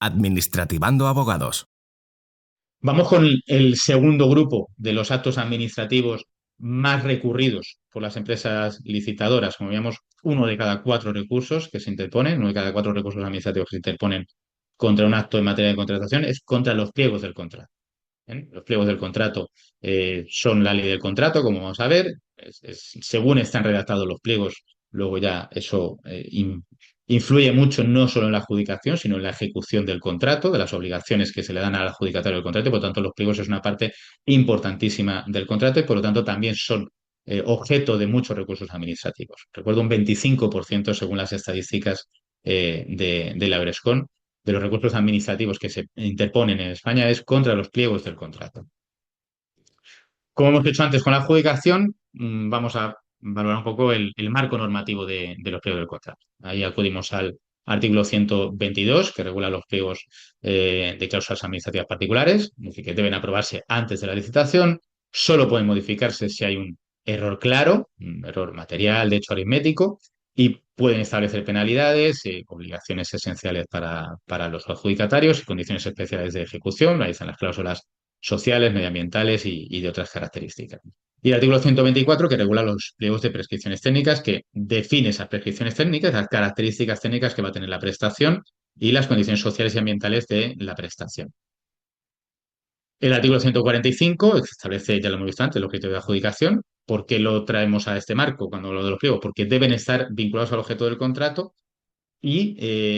Administrativando Abogados. Vamos con el segundo grupo de los actos administrativos más recurridos por las empresas licitadoras. Como veíamos, uno de cada cuatro recursos que se interponen, uno de cada cuatro recursos administrativos que se interponen contra un acto en materia de contratación es contra los pliegos del contrato. ¿Bien? Los pliegos del contrato son la ley del contrato, como vamos a ver. Según están redactados los pliegos, luego ya eso influye mucho no solo en la adjudicación, sino en la ejecución del contrato, de las obligaciones que se le dan al adjudicatario del contrato. Y por lo tanto, los pliegos es una parte importantísima del contrato y por lo tanto también son objeto de muchos recursos administrativos. Recuerdo un 25% según las estadísticas de la Eurescon de los recursos administrativos que se interponen en España es contra los pliegos del contrato. Como hemos hecho antes con la adjudicación, vamos a valorar un poco el marco normativo de los pliegos del contrato. Ahí acudimos al artículo 122, que regula los pliegos de cláusulas administrativas particulares, es decir, que deben aprobarse antes de la licitación, solo pueden modificarse si hay un error claro, un error material, de hecho aritmético, y pueden establecer penalidades, obligaciones esenciales para los adjudicatarios y condiciones especiales de ejecución. Ahí están las cláusulas sociales, medioambientales y de otras características. Y el artículo 124, que regula los pliegos de prescripciones técnicas, que define esas prescripciones técnicas, las características técnicas que va a tener la prestación y las condiciones sociales y ambientales de la prestación. El artículo 145 establece, ya lo hemos visto antes, los criterios de adjudicación. ¿Por qué lo traemos a este marco cuando hablo de los pliegos? Porque deben estar vinculados al objeto del contrato y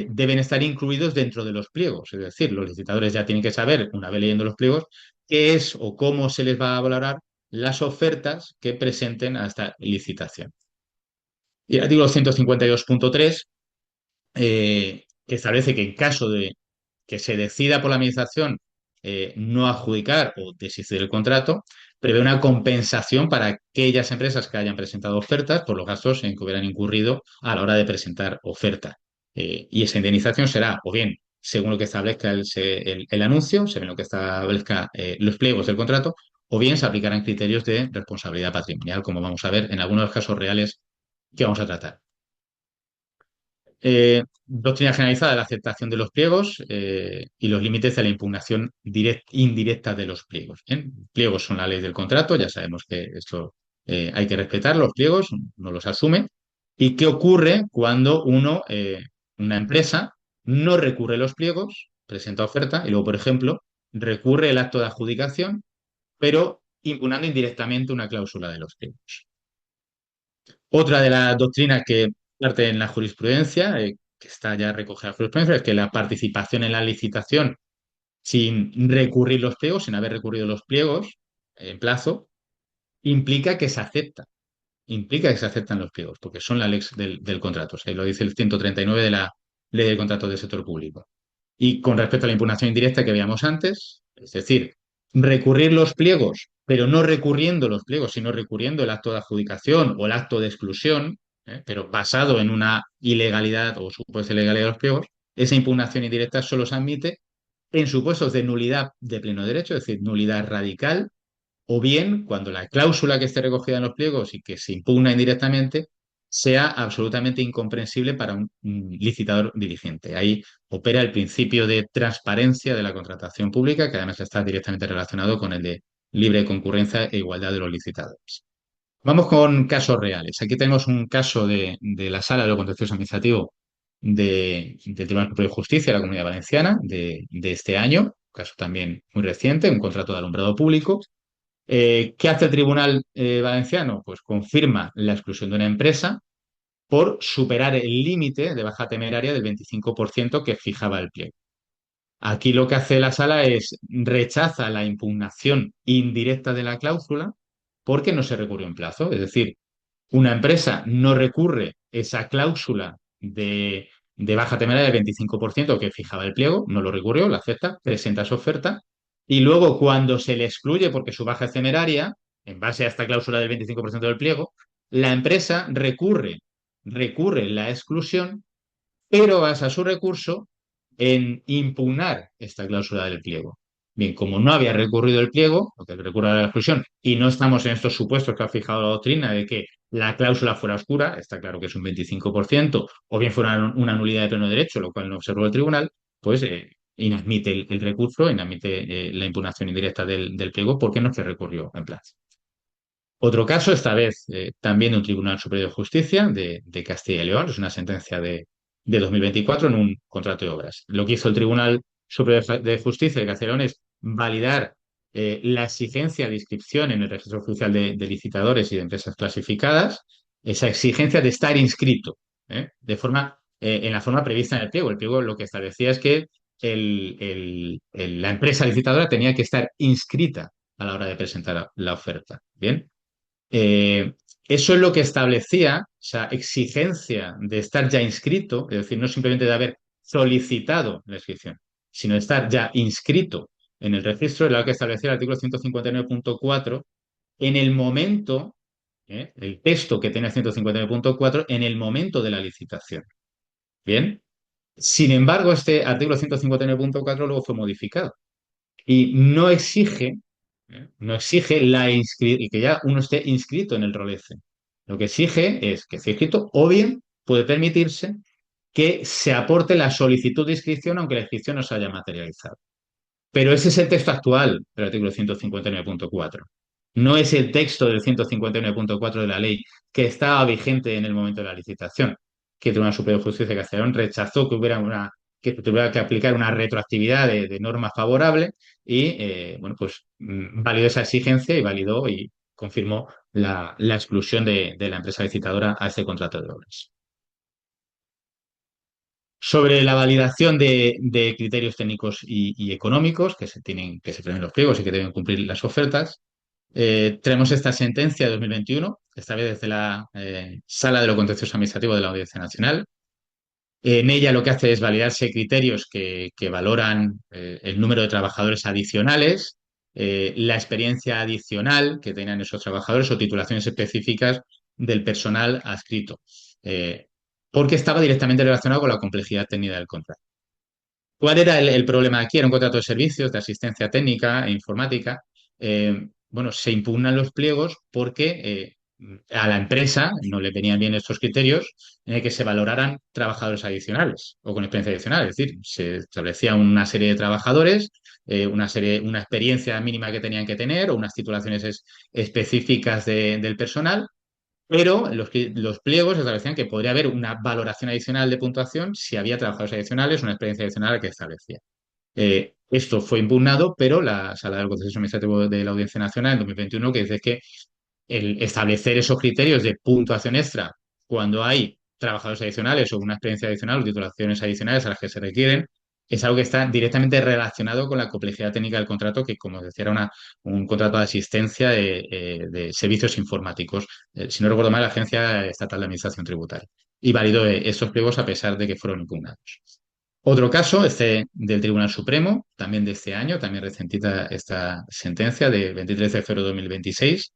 deben estar incluidos dentro de los pliegos. Es decir, los licitadores ya tienen que saber, una vez leyendo los pliegos, qué es o cómo se les va a valorar las ofertas que presenten a esta licitación. Y el artículo 152.3, que establece que en caso de que se decida por la Administración no adjudicar o desistir del contrato, prevé una compensación para aquellas empresas que hayan presentado ofertas por los gastos en que hubieran incurrido a la hora de presentar oferta. Y esa indemnización será, o bien, según lo que establezca el anuncio, según lo que establezca los pliegos del contrato, o bien se aplicarán criterios de responsabilidad patrimonial, como vamos a ver en algunos de los casos reales que vamos a tratar. Doctrina generalizada de la aceptación de los pliegos y los límites de la impugnación indirecta de los pliegos. Pliegos son la ley del contrato, ya sabemos que esto hay que respetar los pliegos, no los asume. ¿Y qué ocurre cuando una empresa, no recurre los pliegos, presenta oferta y luego, por ejemplo, recurre el acto de adjudicación, pero impugnando indirectamente una cláusula de los pliegos? Otra de las doctrinas que parte en la jurisprudencia, que está ya recogida en la jurisprudencia, es que la participación en la licitación sin recurrir los pliegos, sin haber recurrido los pliegos en plazo, implica que se acepta, implica que se aceptan los pliegos, porque son la ley del contrato. O sea, lo dice el 139 de la ley del contrato del sector público. Y con respecto a la impugnación indirecta que veíamos antes, es decir, recurrir los pliegos, pero no recurriendo los pliegos, sino recurriendo el acto de adjudicación o el acto de exclusión, pero basado en una ilegalidad o supuesta ilegalidad de los pliegos, esa impugnación indirecta solo se admite en supuestos de nulidad de pleno derecho, es decir, nulidad radical, o bien cuando la cláusula que esté recogida en los pliegos y que se impugna indirectamente sea absolutamente incomprensible para un licitador diligente. Ahí opera el principio de transparencia de la contratación pública, que además está directamente relacionado con el de libre concurrencia e igualdad de los licitadores. Vamos con casos reales. Aquí tenemos un caso de la Sala de lo Contencioso Administrativo del Tribunal Superior de Justicia de la Comunidad Valenciana de este año, un caso también muy reciente, un contrato de alumbrado público. ¿Qué hace el Tribunal Valenciano? Pues confirma la exclusión de una empresa por superar el límite de baja temeraria del 25% que fijaba el pliego. Aquí lo que hace la sala es rechaza la impugnación indirecta de la cláusula porque no se recurrió en plazo. Es decir, una empresa no recurre esa cláusula de baja temeraria del 25% que fijaba el pliego, no lo recurrió, la acepta, presenta su oferta y luego cuando se le excluye porque su baja es temeraria, en base a esta cláusula del 25% del pliego, la empresa recurre la exclusión, pero basa su recurso en impugnar esta cláusula del pliego. Bien, como no había recurrido el pliego, lo que recurre a la exclusión, y no estamos en estos supuestos que ha fijado la doctrina de que la cláusula fuera oscura, está claro que es un 25%, o bien fuera una nulidad de pleno derecho, lo cual no observó el tribunal, pues inadmite el recurso, inadmite la impugnación indirecta del pliego porque no se recurrió en plazo. Otro caso, esta vez también de un Tribunal Superior de Justicia de Castilla y León, es una sentencia de 2024 en un contrato de obras. Lo que hizo el Tribunal Superior de Justicia de Castilla y León es validar la exigencia de inscripción en el registro oficial de licitadores y de empresas clasificadas, esa exigencia de estar inscrito, en la forma prevista en el pliego. El pliego lo que establecía es que la empresa licitadora tenía que estar inscrita a la hora de presentar la oferta. Bien. Eh, Eso es lo que establecía esa exigencia de estar ya inscrito, es decir, no simplemente de haber solicitado la inscripción, sino de estar ya inscrito en el registro, es lo que establecía el artículo 159.4 en el momento, el texto que tiene el 159.4 en el momento de la licitación. Bien. Sin embargo, este artículo 159.4 luego fue modificado y no exige y que ya uno esté inscrito en el ROLECE. Lo que exige es que esté inscrito o bien puede permitirse que se aporte la solicitud de inscripción aunque la inscripción no se haya materializado. Pero ese es el texto actual del artículo 159.4. No es el texto del 159.4 de la ley que estaba vigente en el momento de la licitación, que el Tribunal Superior de Justicia de Castellón rechazó que tuviera que aplicar una retroactividad de norma favorable y, bueno, pues validó esa exigencia y validó y confirmó la exclusión de la empresa licitadora a este contrato de obras. Sobre la validación de criterios técnicos y económicos que se prevén en los pliegos y que deben cumplir las ofertas, tenemos esta sentencia de 2021, esta vez desde la Sala de lo Contencioso Administrativo de la Audiencia Nacional. En ella lo que hace es validarse criterios que valoran el número de trabajadores adicionales, la experiencia adicional que tenían esos trabajadores o titulaciones específicas del personal adscrito, porque estaba directamente relacionado con la complejidad técnica del contrato. ¿Cuál era el problema aquí? Era un contrato de servicios, de asistencia técnica e informática. Bueno, se impugnan los pliegos porque a la empresa no le venían bien estos criterios en el que se valoraran trabajadores adicionales o con experiencia adicional. Es decir, se establecía una serie de trabajadores, una experiencia mínima que tenían que tener o unas titulaciones específicas del personal, pero los pliegos establecían que podría haber una valoración adicional de puntuación si había trabajadores adicionales, una experiencia adicional que establecía. Esto fue impugnado, pero la Sala del Contencioso Administrativo de la Audiencia Nacional en 2021 que dice que el establecer esos criterios de puntuación extra cuando hay trabajadores adicionales o una experiencia adicional o titulaciones adicionales a las que se requieren es algo que está directamente relacionado con la complejidad técnica del contrato, que, como decía, era un contrato de asistencia de servicios informáticos. Si no recuerdo mal, la Agencia Estatal de Administración Tributaria. Y validó estos pliegos a pesar de que fueron impugnados. Otro caso, este del Tribunal Supremo, también de este año, también recentita esta sentencia de 23 de febrero de 2026,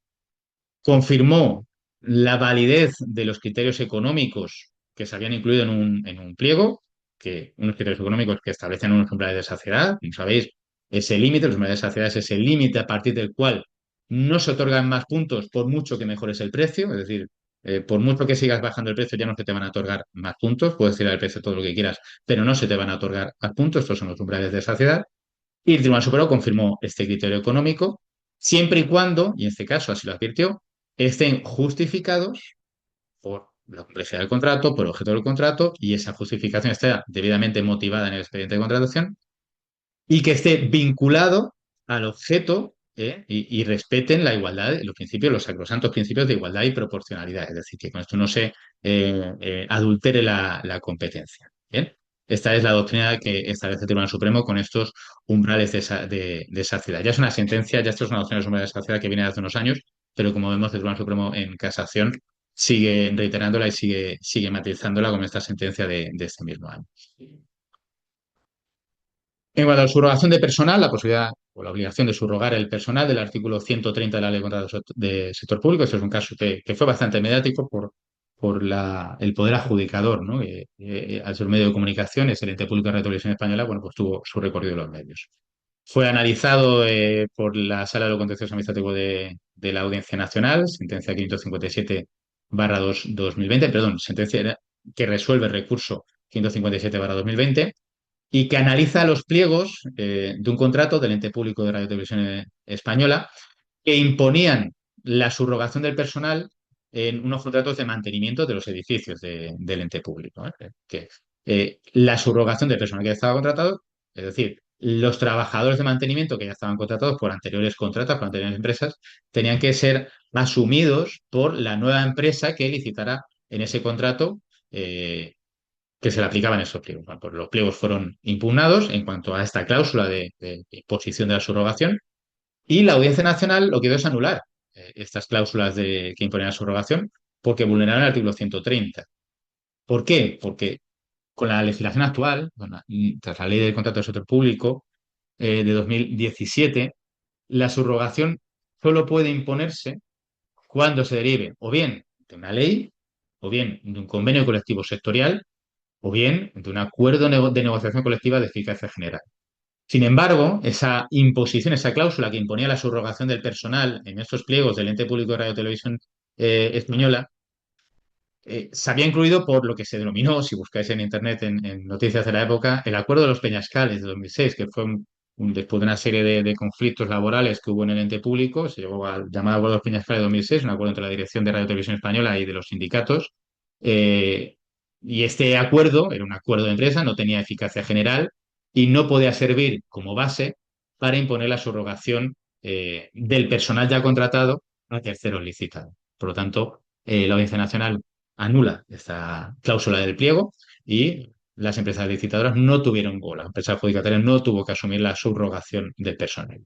confirmó la validez de los criterios económicos que se habían incluido en un pliego, que unos criterios económicos que establecen unos umbrales de saciedad. Como sabéis, ese límite, los umbrales de saciedad es ese límite a partir del cual no se otorgan más puntos por mucho que mejores el precio, es decir, por mucho que sigas bajando el precio ya no se te van a otorgar más puntos, puedes tirar el precio todo lo que quieras, pero no se te van a otorgar más puntos, estos son los umbrales de saciedad. Y el Tribunal Superior confirmó este criterio económico, siempre y cuando, y en este caso así lo advirtió, estén justificados por la complejidad del contrato, por el objeto del contrato, y esa justificación esté debidamente motivada en el expediente de contratación y que esté vinculado al objeto, y respeten la igualdad, los principios, los sacrosantos principios de igualdad y proporcionalidad. Es decir, que con esto no se adultere la competencia. Bien. Esta es la doctrina que establece el Tribunal Supremo con estos umbrales de saciedad. Ya es una sentencia, ya esto es una doctrina de los umbrales de saciedad que viene de hace unos años, pero como vemos, el Tribunal Supremo en casación sigue reiterándola y sigue matizándola con esta sentencia de este mismo año. En cuanto a la subrogación de personal, la posibilidad o la obligación de subrogar el personal del artículo 130 de la Ley de Contratos de Sector Público, este es un caso que fue bastante mediático por el poder adjudicador, ¿no? Al ser un medio de comunicación, es el ente público de Radio Televisión Española, bueno, pues tuvo su recorrido en los medios. Fue analizado por la Sala de lo Contencioso Administrativo de la Audiencia Nacional, sentencia 557/2020, perdón, sentencia que resuelve el recurso 557/2020. y que analiza los pliegos de un contrato del ente público de Radio Televisión Española que imponían la subrogación del personal en unos contratos de mantenimiento de los edificios del ente público. Que, la subrogación del personal que ya estaba contratado, es decir, los trabajadores de mantenimiento que ya estaban contratados por anteriores contratos, por anteriores empresas, tenían que ser asumidos por la nueva empresa que licitara en ese contrato que se le aplicaban esos pliegos. Bueno, pues los pliegos fueron impugnados en cuanto a esta cláusula de imposición de la subrogación y la Audiencia Nacional lo que hizo es anular estas cláusulas que imponían la subrogación porque vulneraron el artículo 130. ¿Por qué? Porque con la legislación actual, bueno, y tras la ley del contrato del sector público de 2017, la subrogación solo puede imponerse cuando se derive o bien de una ley, o bien de un convenio colectivo sectorial, o bien de un acuerdo de negociación colectiva de eficacia general. Sin embargo, esa imposición, esa cláusula que imponía la subrogación del personal en estos pliegos del ente público de Radio Televisión Española, se había incluido por lo que se denominó, si buscáis en Internet, en noticias de la época, el Acuerdo de los Peñascales de 2006, que fue después de una serie de conflictos laborales que hubo en el ente público, se llegó al llamado Acuerdo de los Peñascales de 2006, un acuerdo entre la dirección de Radio Televisión Española y de los sindicatos. eh, y este acuerdo era un acuerdo de empresa, no tenía eficacia general y no podía servir como base para imponer la subrogación del personal ya contratado a terceros licitados. Por lo tanto, la Audiencia Nacional anula esta cláusula del pliego y las empresas licitadoras no tuvieron, o la empresa adjudicataria no tuvo que asumir la subrogación del personal.